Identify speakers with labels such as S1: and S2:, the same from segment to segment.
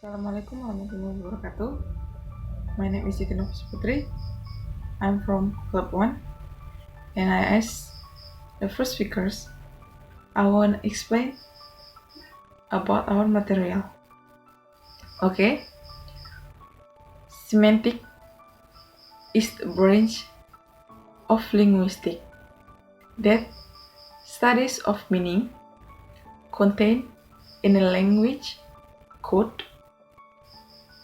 S1: Assalamualaikum warahmatullahi wabarakatuh. My name is Siti Nafis Putri. I'm from Club 1, and as the first speakers, I want to explain about our material. Okay? Semantic is the branch of linguistics that studies of meaning contained in a language, code,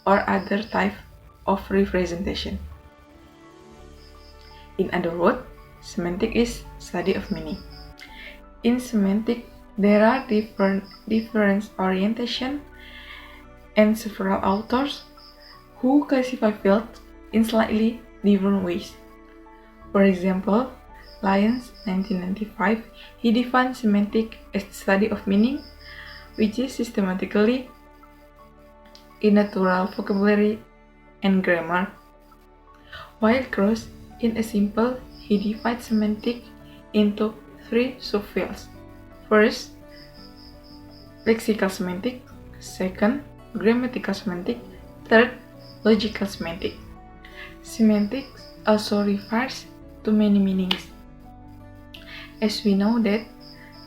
S1: or other type of representation. In other words, semantic is study of meaning. In semantic, there are different orientation and several authors who classify fields in slightly different ways. For example, Lyons, 1995, he defined semantic as the study of meaning, which is systematically in natural vocabulary and grammar. While Krauss, in a simple, he divides semantic into three subfields. First, lexical semantic. Second, grammatical semantic. Third, logical semantic. Semantics also refers to many meanings. As we know that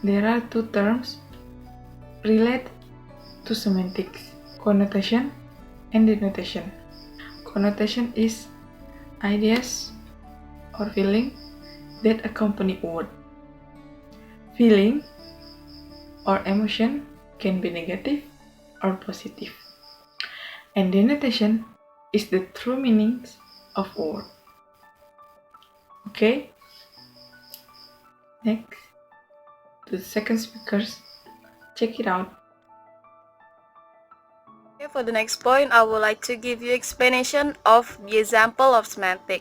S1: there are two terms related to semantics: connotation and denotation. Connotation is ideas or feeling that accompany a word. Feeling or emotion can be negative or positive. And denotation is the true meanings of a word. Okay? Next, to the second speakers, check it out.
S2: For the next point, I would like to give you explanation of the example of semantic.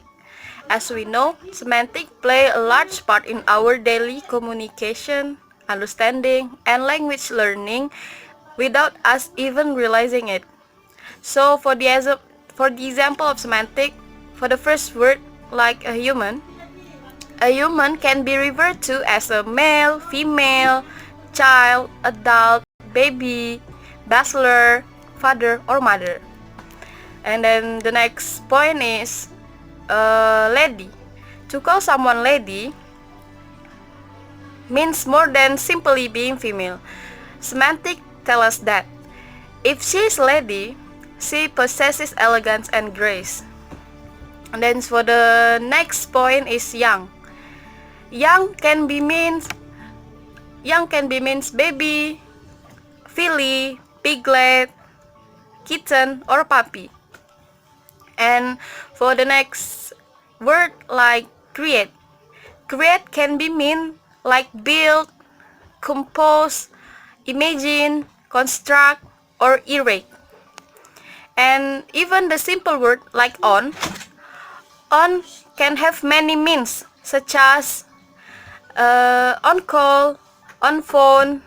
S2: As we know, semantic play a large part in our daily communication, understanding, and language learning without us even realizing it. So for the example of semantic, for the first word, like a human can be referred to as a male, female, child, adult, baby, bachelor, father, or mother. And then the next point is lady. To call someone lady means more than simply being female. Semantic tell us that if she is lady, she possesses elegance and grace. And then for the next point is young. Young can be means baby, filly, piglet, kitten, or puppy. And for the next word, like create can be mean like build, compose, imagine, construct, or erect. And even the simple word like on can have many meanings, such as on call, on phone,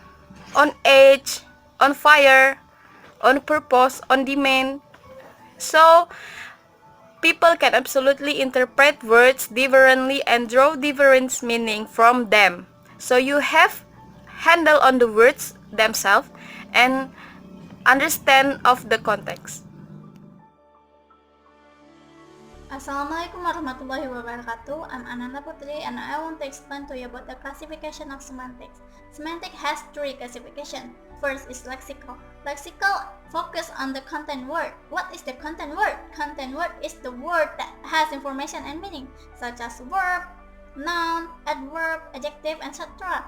S2: on edge, on fire, on purpose, on demand. So people can absolutely interpret words differently and draw different meaning from them. So you have handle on the words themselves and understand of the context.
S3: Assalamualaikum warahmatullahi wabarakatuh. I'm Ananda Putri and I want to explain to you about the classification of semantics. Semantic has three classifications. First is lexical. Lexical focus on the content word. What is the content word? Content word is the word that has information and meaning, such as verb, noun, adverb, adjective, etc.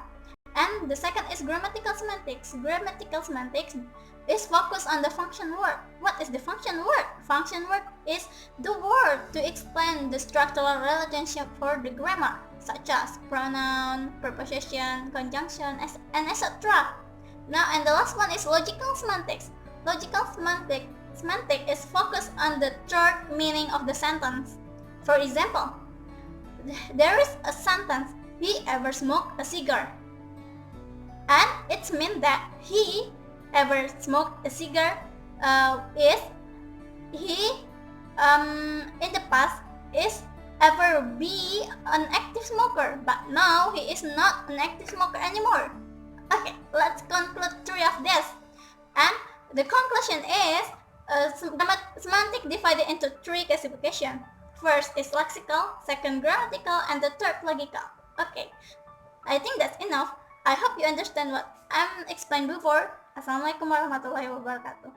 S3: And the second is grammatical semantics. Grammatical semantics is focused on the function word. What is the function word? Function word is the word to explain the structural relationship for the grammar, such as pronoun, preposition, conjunction, and etc. Now, and the last one is logical semantics. Logical semantic is focused on the third meaning of the sentence. For example, there is a sentence, he ever smoked a cigar. And it means that he ever smoked a cigar is he in the past is ever be an active smoker, but now he is not an active smoker anymore. Okay, let's conclude three of this. And the conclusion is Semantic divided into three classification. First is lexical, second grammatical, and the third logical. Okay, I think that's enough. I hope you understand what I'm explained before. Assalamualaikum warahmatullahi wabarakatuh.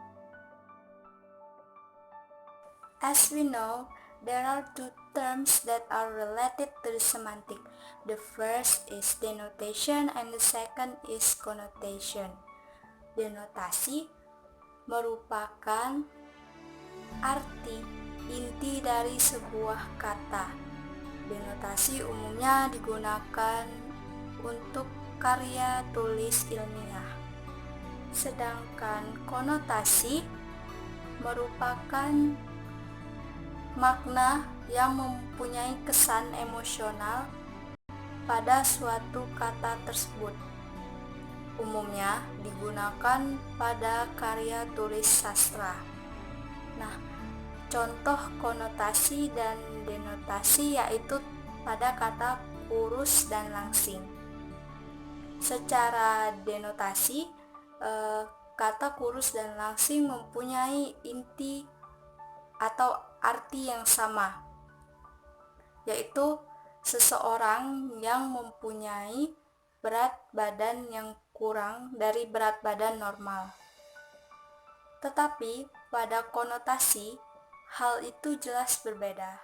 S4: As we know, there are two terms that are related to the semantic. The first is denotation and the second is connotation. Denotasi merupakan arti inti dari sebuah kata. Denotasi umumnya digunakan untuk karya tulis ilmiah. Sedangkan konotasi merupakan makna yang mempunyai kesan emosional pada suatu kata tersebut. Umumnya digunakan pada karya tulis sastra. Nah, contoh konotasi dan denotasi yaitu pada kata kurus dan langsing. Secara denotasi, kata kurus dan langsing mempunyai inti atau arti yang sama, yaitu seseorang yang mempunyai berat badan yang kurang dari berat badan normal. Tetapi pada konotasi, hal itu jelas berbeda.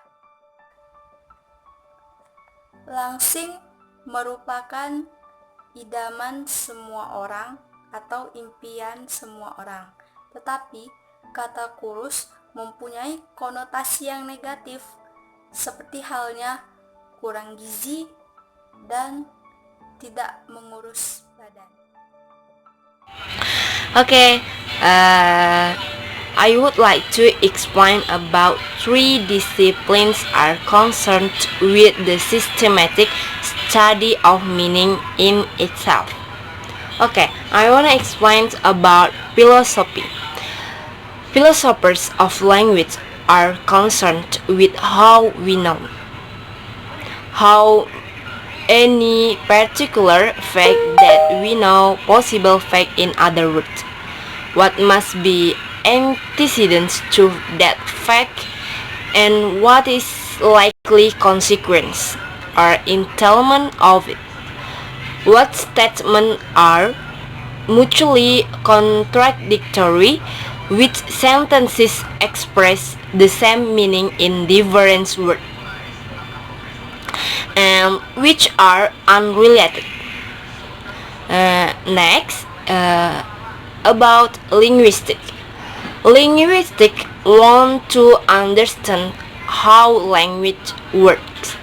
S4: Langsing merupakan idaman semua orang atau impian semua orang. Tetapi kata kurus mempunyai konotasi yang negatif, seperti halnya kurang gizi dan tidak mengurus badan.
S2: Okay, I would like to explain about three disciplines are concerned with the systematic study of meaning in itself. Okay, I want to explain about philosophy. Philosophers of language are concerned with how we know, how any particular fact that we know possible fact, in other words, what must be antecedents to that fact and what is likely consequence or entailment of it. What statements are mutually contradictory, which sentences express the same meaning in different words, and which are unrelated. Next, about linguistics. Linguistics want to understand how language works.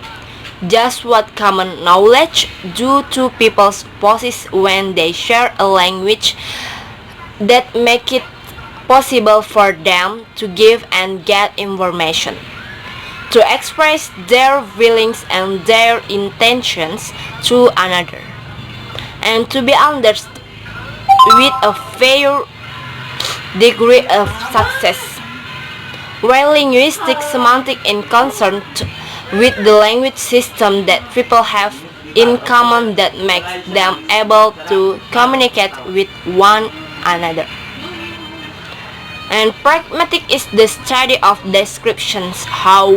S2: Just what common knowledge do two people possess when they share a language that make it possible for them to give and get information, to express their feelings and their intentions to another, and to be understood with a fair degree of success. While linguistic semantic is concerned with the language system that people have in common that makes them able to communicate with one another. And pragmatic is the study of descriptions, how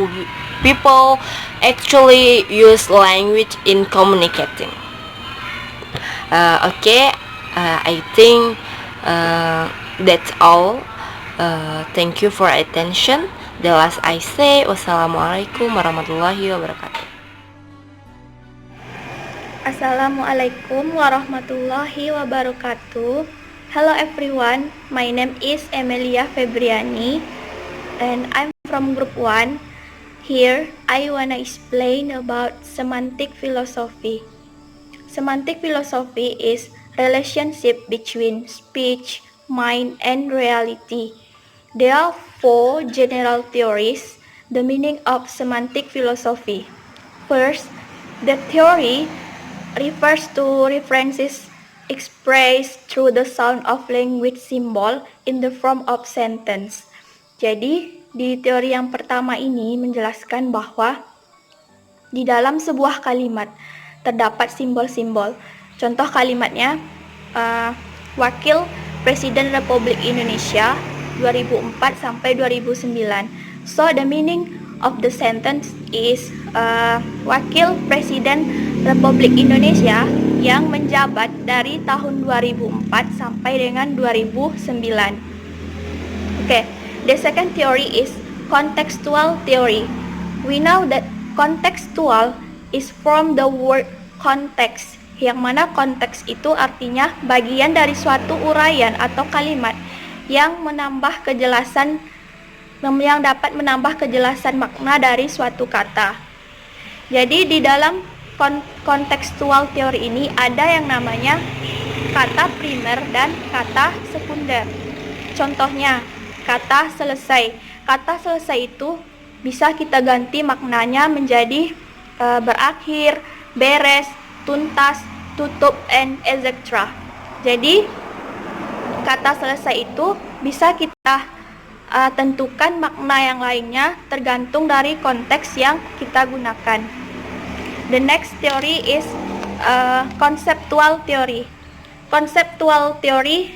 S2: people actually use language in communicating. I think that's all. Thank you for attention. The last I say, wassalamualaikum warahmatullahi wabarakatuh.
S5: Assalamualaikum warahmatullahi wabarakatuh. Hello everyone, my name is Emilia Febriani and I'm from group 1. Here I wanna explain about semantic philosophy. Semantic philosophy is relationship between speech, mind, and reality. There are 4 general theories, the meaning of semantic philosophy. First, the theory refers to references expressed through the sound of language symbol in the form of sentence. Jadi, di teori yang pertama ini menjelaskan bahwa di dalam sebuah kalimat terdapat simbol-simbol. Contoh kalimatnya, Wakil Presiden Republik Indonesia 2004 sampai 2009. So the meaning of the sentence is Wakil Presiden Republik Indonesia yang menjabat dari tahun 2004 sampai dengan 2009. Okay, the second theory is contextual theory. We know that contextual is from the word context, yang mana konteks itu artinya bagian dari suatu uraian atau kalimat yang dapat menambah kejelasan makna dari suatu kata. Jadi di dalam contextual theory ini ada yang namanya kata primer dan kata sekunder. Contohnya, kata selesai. Kata selesai itu bisa kita ganti maknanya menjadi berakhir, beres, tuntas, tutup, and etc. Jadi kata selesai itu bisa kita tentukan makna yang lainnya tergantung dari konteks yang kita gunakan. The next theory is conceptual theory. Conceptual theory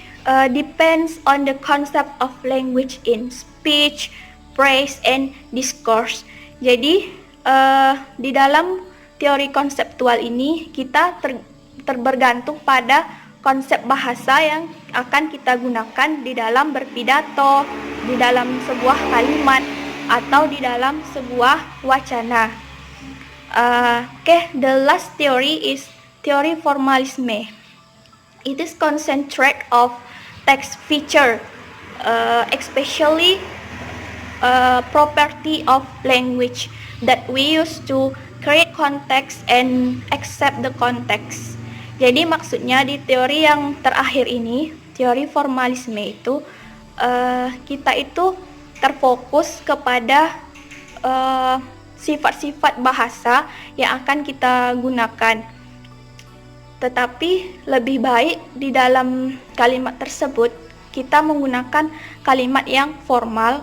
S5: depends on the concept of language in speech, phrase, and discourse. Jadi di dalam teori konseptual ini kita bergantung pada konsep bahasa yang akan kita gunakan di dalam berpidato, di dalam sebuah kalimat, atau di dalam sebuah wacana. The last theory is theory formalisme. It is concentrate of text feature, especially property of language that we use to create context and accept the context. Jadi maksudnya di teori yang terakhir ini, teori formalisme itu, kita itu terfokus kepada sifat-sifat bahasa yang akan kita gunakan. Tetapi lebih baik di dalam kalimat tersebut kita menggunakan kalimat yang formal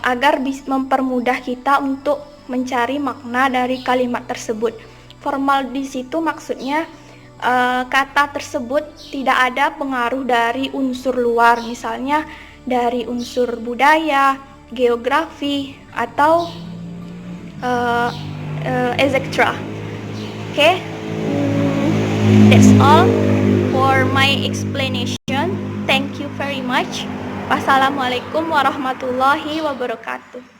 S5: agar bisa mempermudah kita untuk mencari makna dari kalimat tersebut. Formal di situ maksudnya kata tersebut tidak ada pengaruh dari unsur luar, misalnya dari unsur budaya, geografi, atau etc. Okay, that's all for my explanation. Thank you very much. Wassalamualaikum warahmatullahi wabarakatuh.